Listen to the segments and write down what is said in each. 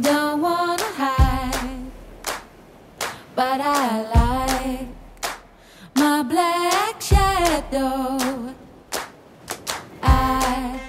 don't wanna hide, but I like my black shadow. I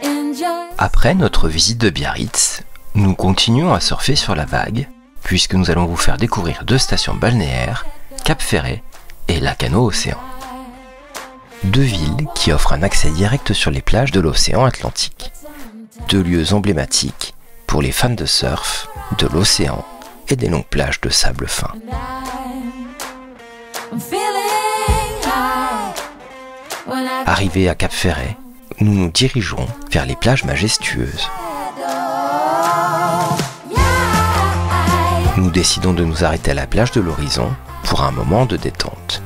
enjoy. Après notre visite de Biarritz, nous continuons à surfer sur la vague, puisque nous allons vous faire découvrir 2 stations balnéaires, Cap Ferret et Lacanau-Océan. 2 villes qui offrent un accès direct sur les plages de l'océan Atlantique. 2 lieux emblématiques pour les fans de surf, de l'océan et des longues plages de sable fin. Arrivés à Cap Ferret, nous nous dirigeons vers les plages majestueuses. Nous décidons de nous arrêter à la plage de l'Horizon pour un moment de détente.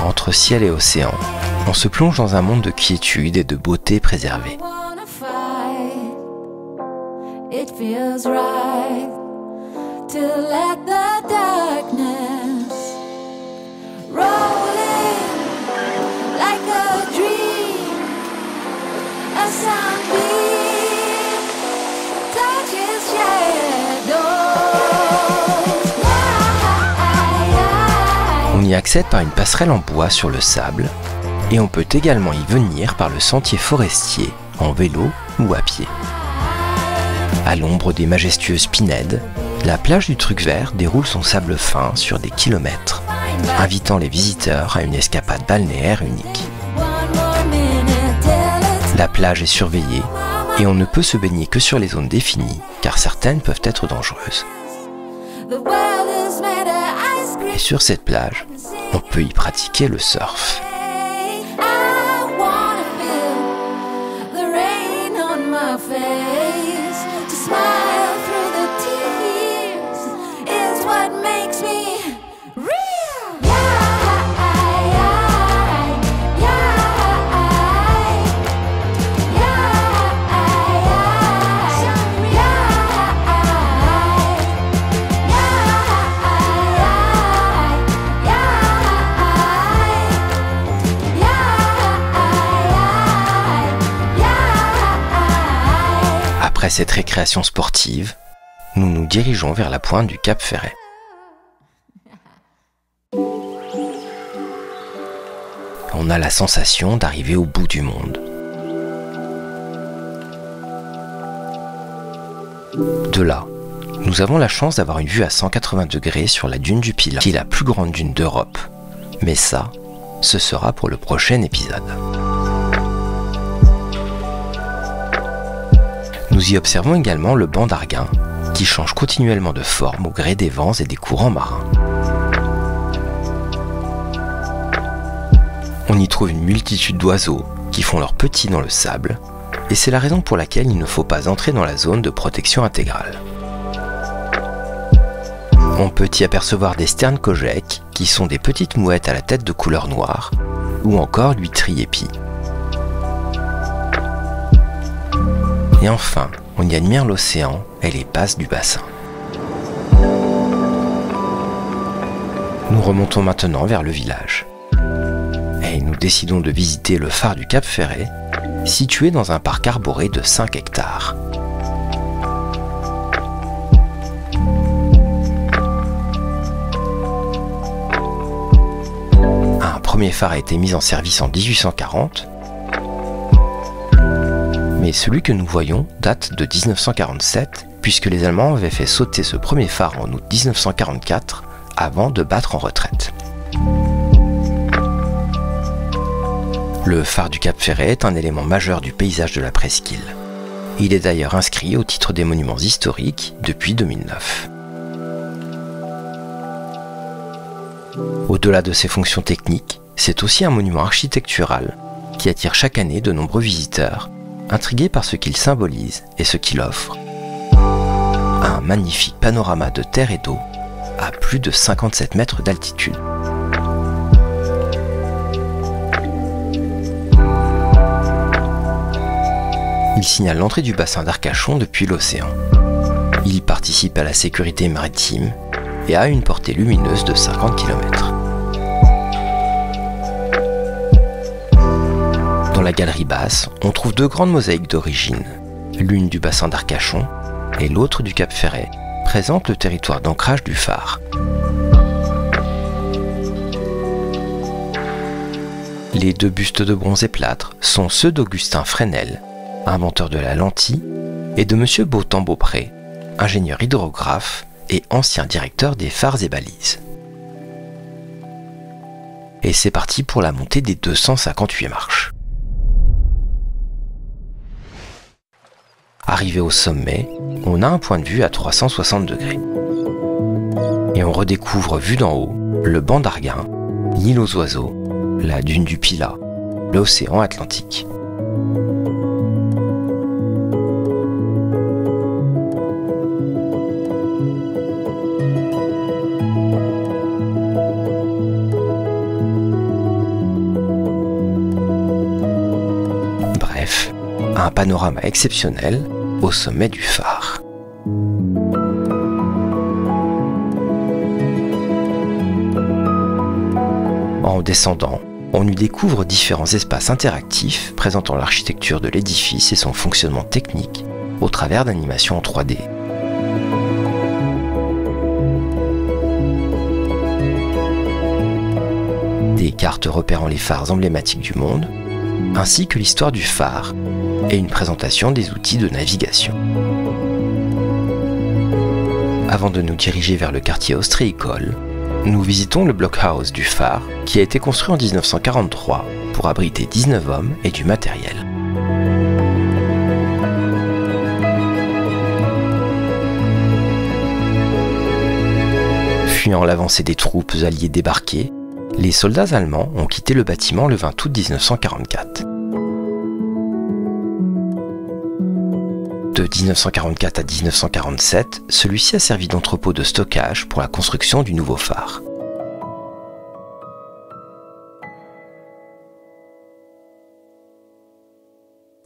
Entre ciel et océan, on se plonge dans un monde de quiétude et de beauté préservée. On y accède par une passerelle en bois sur le sable et on peut également y venir par le sentier forestier en vélo ou à pied. À l'ombre des majestueuses pinèdes, la plage du Truc Vert déroule son sable fin sur des kilomètres, invitant les visiteurs à une escapade balnéaire unique. La plage est surveillée et on ne peut se baigner que sur les zones définies car certaines peuvent être dangereuses. Et sur cette plage, on peut y pratiquer le surf. Après cette récréation sportive, nous nous dirigeons vers la pointe du Cap Ferret. On a la sensation d'arriver au bout du monde. De là, nous avons la chance d'avoir une vue à 180 degrés sur la dune du Pilat, qui est la plus grande dune d'Europe. Mais ça, ce sera pour le prochain épisode. Nous y observons également le banc d'Arguin, qui change continuellement de forme au gré des vents et des courants marins. On y trouve une multitude d'oiseaux qui font leurs petits dans le sable, et c'est la raison pour laquelle il ne faut pas entrer dans la zone de protection intégrale. On peut y apercevoir des sternes-cogecs, qui sont des petites mouettes à la tête de couleur noire, ou encore l'huîtrie épie. Et enfin, on y admire l'océan et les passes du bassin. Nous remontons maintenant vers le village. Et nous décidons de visiter le phare du Cap Ferret, situé dans un parc arboré de 5 hectares. Un premier phare a été mis en service en 1840, mais celui que nous voyons date de 1947, puisque les Allemands avaient fait sauter ce premier phare en août 1944 avant de battre en retraite. Le phare du Cap Ferret est un élément majeur du paysage de la presqu'île. Il est d'ailleurs inscrit au titre des monuments historiques depuis 2009. Au-delà de ses fonctions techniques, c'est aussi un monument architectural qui attire chaque année de nombreux visiteurs, intrigués par ce qu'il symbolise et ce qu'il offre. Un magnifique panorama de terre et d'eau à plus de 57 mètres d'altitude. Il signale l'entrée du bassin d'Arcachon depuis l'océan. Il y participe à la sécurité maritime et a une portée lumineuse de 50 km. Dans la galerie basse, on trouve deux grandes mosaïques d'origine, l'une du bassin d'Arcachon et l'autre du Cap Ferret, présentent le territoire d'ancrage du phare. Les deux bustes de bronze et plâtre sont ceux d'Augustin Fresnel, inventeur de la lentille, et de M. Beautemps-Beaupré, ingénieur hydrographe et ancien directeur des phares et balises. Et c'est parti pour la montée des 258 marches. Arrivé au sommet, on a un point de vue à 360 degrés. Et on redécouvre, vu d'en haut, le banc d'Arguin, l'île aux oiseaux, la dune du Pilat, l'océan Atlantique. Bref, un panorama exceptionnel au sommet du phare. En descendant, on y découvre différents espaces interactifs présentant l'architecture de l'édifice et son fonctionnement technique au travers d'animations en 3D. Des cartes repérant les phares emblématiques du monde, ainsi que l'histoire du phare et une présentation des outils de navigation. Avant de nous diriger vers le quartier ostréicole, nous visitons le blockhouse du phare qui a été construit en 1943 pour abriter 19 hommes et du matériel. Fuyant l'avancée des troupes alliées débarquées, les soldats allemands ont quitté le bâtiment le 20 août 1944. De 1944 à 1947, celui-ci a servi d'entrepôt de stockage pour la construction du nouveau phare.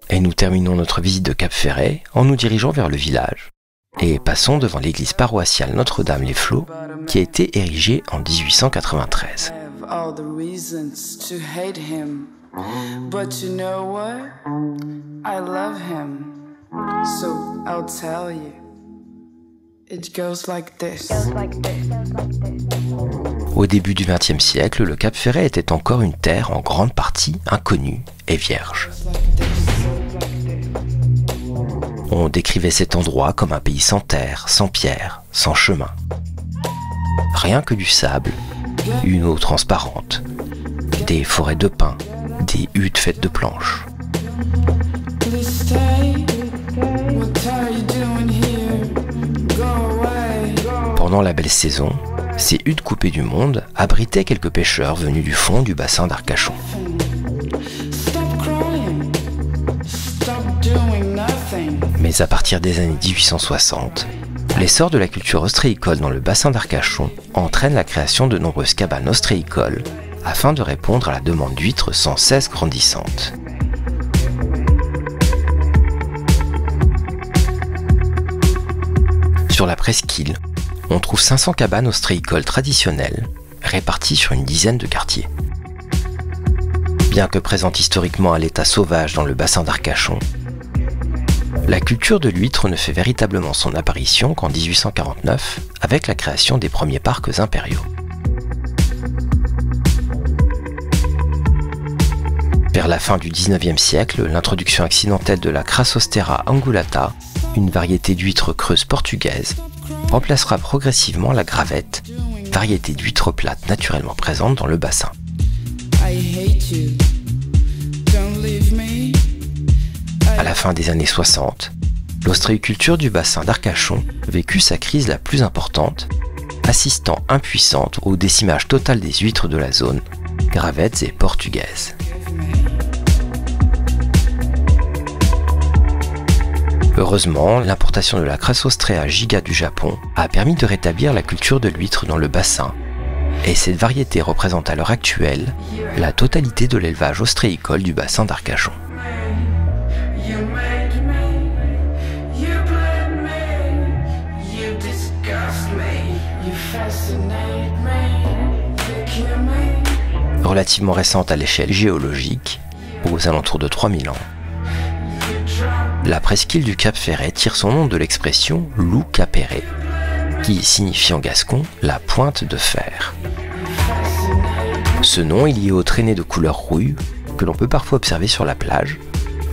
Et nous terminons notre visite de Cap Ferret en nous dirigeant vers le village et passons devant l'église paroissiale Notre-Dame-les-Flots qui a été érigée en 1893. So I'll tell you, it goes like this. Au début du XXe siècle, le Cap Ferret était encore une terre en grande partie inconnue et vierge. On décrivait cet endroit comme un pays sans terre, sans pierre, sans chemin. Rien que du sable, une eau transparente, des forêts de pins, des huttes faites de planches. Pendant la belle saison, ces huttes coupées du monde abritaient quelques pêcheurs venus du fond du bassin d'Arcachon. Mais à partir des années 1860, l'essor de la culture ostréicole dans le bassin d'Arcachon entraîne la création de nombreuses cabanes ostréicoles afin de répondre à la demande d'huîtres sans cesse grandissante. Sur la presqu'île, on trouve 500 cabanes ostréicoles traditionnelles, réparties sur une dizaine de quartiers. Bien que présente historiquement à l'état sauvage dans le bassin d'Arcachon, la culture de l'huître ne fait véritablement son apparition qu'en 1849, avec la création des premiers parcs impériaux. Vers la fin du XIXe siècle, l'introduction accidentelle de la Crassostera angulata, une variété d'huître creuse portugaise, remplacera progressivement la gravette, variété d'huître plate naturellement présente dans le bassin. À la fin des années 60, l'ostréiculture du bassin d'Arcachon vécut sa crise la plus importante, assistant impuissante au décimage total des huîtres de la zone, gravettes et portugaises. Heureusement, l'importation de la Crassostrea giga du Japon a permis de rétablir la culture de l'huître dans le bassin, et cette variété représente à l'heure actuelle la totalité de l'élevage ostréicole du bassin d'Arcachon. Relativement récente à l'échelle géologique, aux alentours de 3000 ans. La presqu'île du Cap Ferret tire son nom de l'expression loup capéré, qui signifie en gascon la pointe de fer. Ce nom est lié aux traînées de couleur rouille que l'on peut parfois observer sur la plage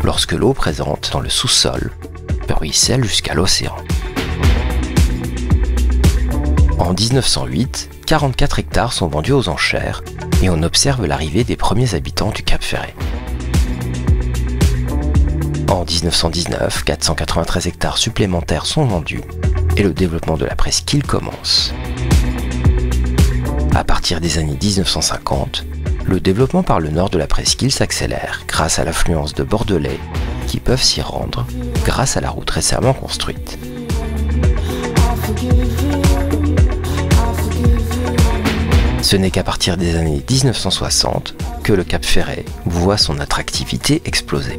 lorsque l'eau présente dans le sous-sol ruisselle jusqu'à l'océan. En 1908, 44 hectares sont vendus aux enchères et on observe l'arrivée des premiers habitants du Cap Ferret. En 1919, 493 hectares supplémentaires sont vendus et le développement de la presqu'île commence. À partir des années 1950, le développement par le nord de la presqu'île s'accélère grâce à l'affluence de Bordelais qui peuvent s'y rendre grâce à la route récemment construite. Ce n'est qu'à partir des années 1960 que le Cap Ferret voit son attractivité exploser.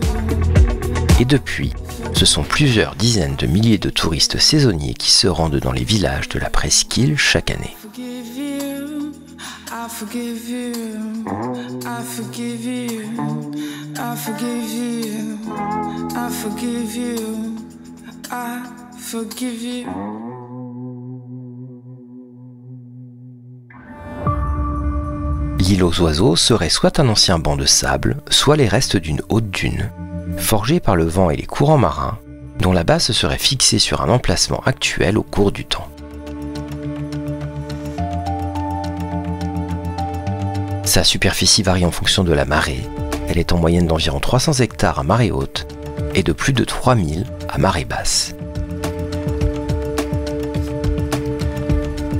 Et depuis, ce sont plusieurs dizaines de milliers de touristes saisonniers qui se rendent dans les villages de la presqu'île chaque année. L'île aux oiseaux serait soit un ancien banc de sable, soit les restes d'une haute dune, forgée par le vent et les courants marins, dont la base se serait fixée sur un emplacement actuel au cours du temps. Sa superficie varie en fonction de la marée. Elle est en moyenne d'environ 300 hectares à marée haute et de plus de 3000 à marée basse.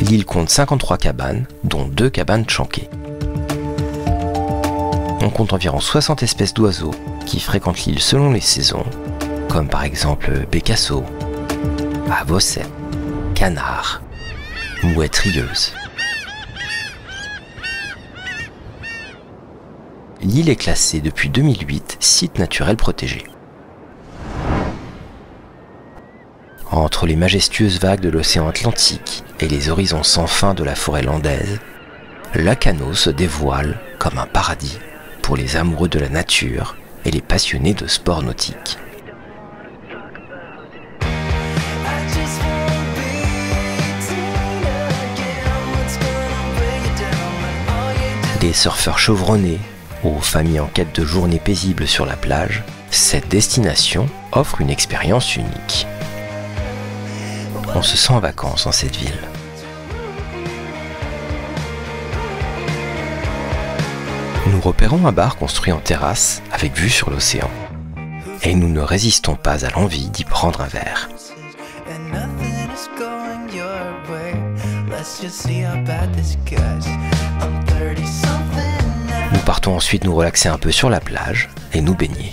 L'île compte 53 cabanes, dont 2 cabanes chanquées. On compte environ 60 espèces d'oiseaux qui fréquentent l'île selon les saisons, comme par exemple bécasseaux, avocets, canards, mouettes rieuses. L'île est classée depuis 2008 site naturel protégé. Entre les majestueuses vagues de l'océan Atlantique et les horizons sans fin de la forêt landaise, Lacanau se dévoile comme un paradis pour les amoureux de la nature et les passionnés de sports nautiques. Des surfeurs chevronnés aux familles en quête de journées paisibles sur la plage, cette destination offre une expérience unique. On se sent en vacances dans cette ville. Nous repérons un bar construit en terrasse avec vue sur l'océan. Et nous ne résistons pas à l'envie d'y prendre un verre. Nous partons ensuite nous relaxer un peu sur la plage et nous baigner.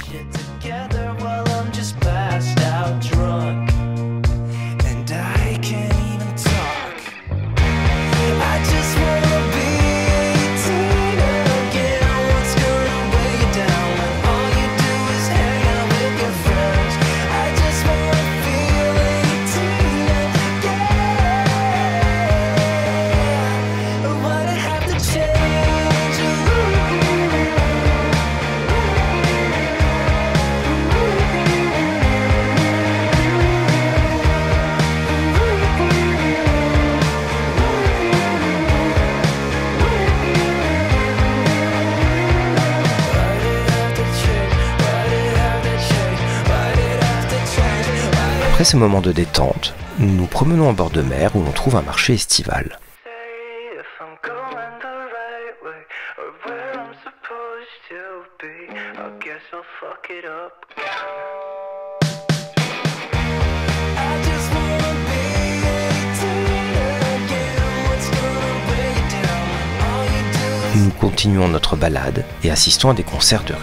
Après ce moment de détente, nous nous promenons en bord de mer où l'on trouve un marché estival. Nous continuons notre balade et assistons à des concerts de rue.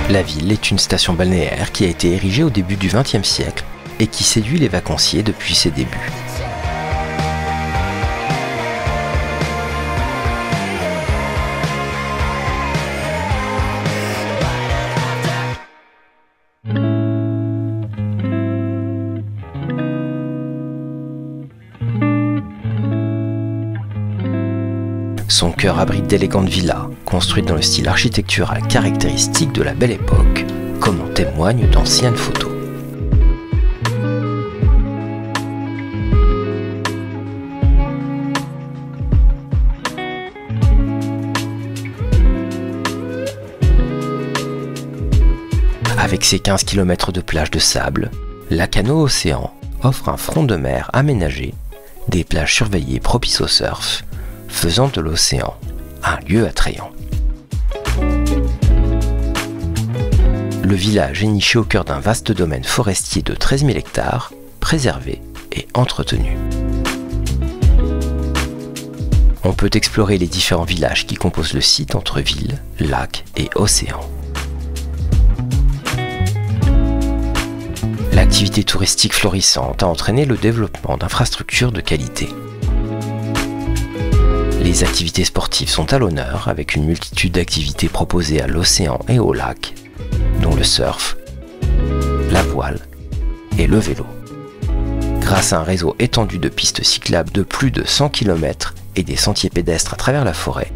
La ville est une station balnéaire qui a été érigée au début du XXe siècle et qui séduit les vacanciers depuis ses débuts. Son cœur abrite d'élégantes villas, construites dans le style architectural caractéristique de la Belle Époque, comme en témoignent d'anciennes photos. Avec ses 15 km de plage de sable, Lacanau Océan offre un front de mer aménagé, des plages surveillées propices au surf, faisant de l'océan un lieu attrayant. Le village est niché au cœur d'un vaste domaine forestier de 13 000 hectares, préservé et entretenu. On peut explorer les différents villages qui composent le site entre ville, lac et océan. L'activité touristique florissante a entraîné le développement d'infrastructures de qualité. Les activités sportives sont à l'honneur avec une multitude d'activités proposées à l'océan et au lac, dont le surf, la voile et le vélo. Grâce à un réseau étendu de pistes cyclables de plus de 100 km et des sentiers pédestres à travers la forêt,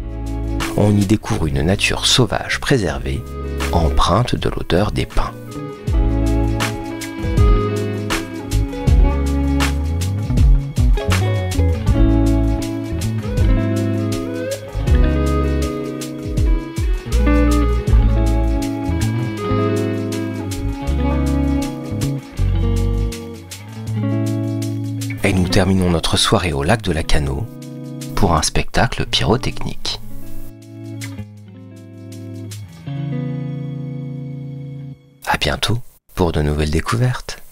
on y découvre une nature sauvage préservée, empreinte de l'odeur des pins. Et nous terminons notre soirée au lac de Lacanau pour un spectacle pyrotechnique. À bientôt pour de nouvelles découvertes.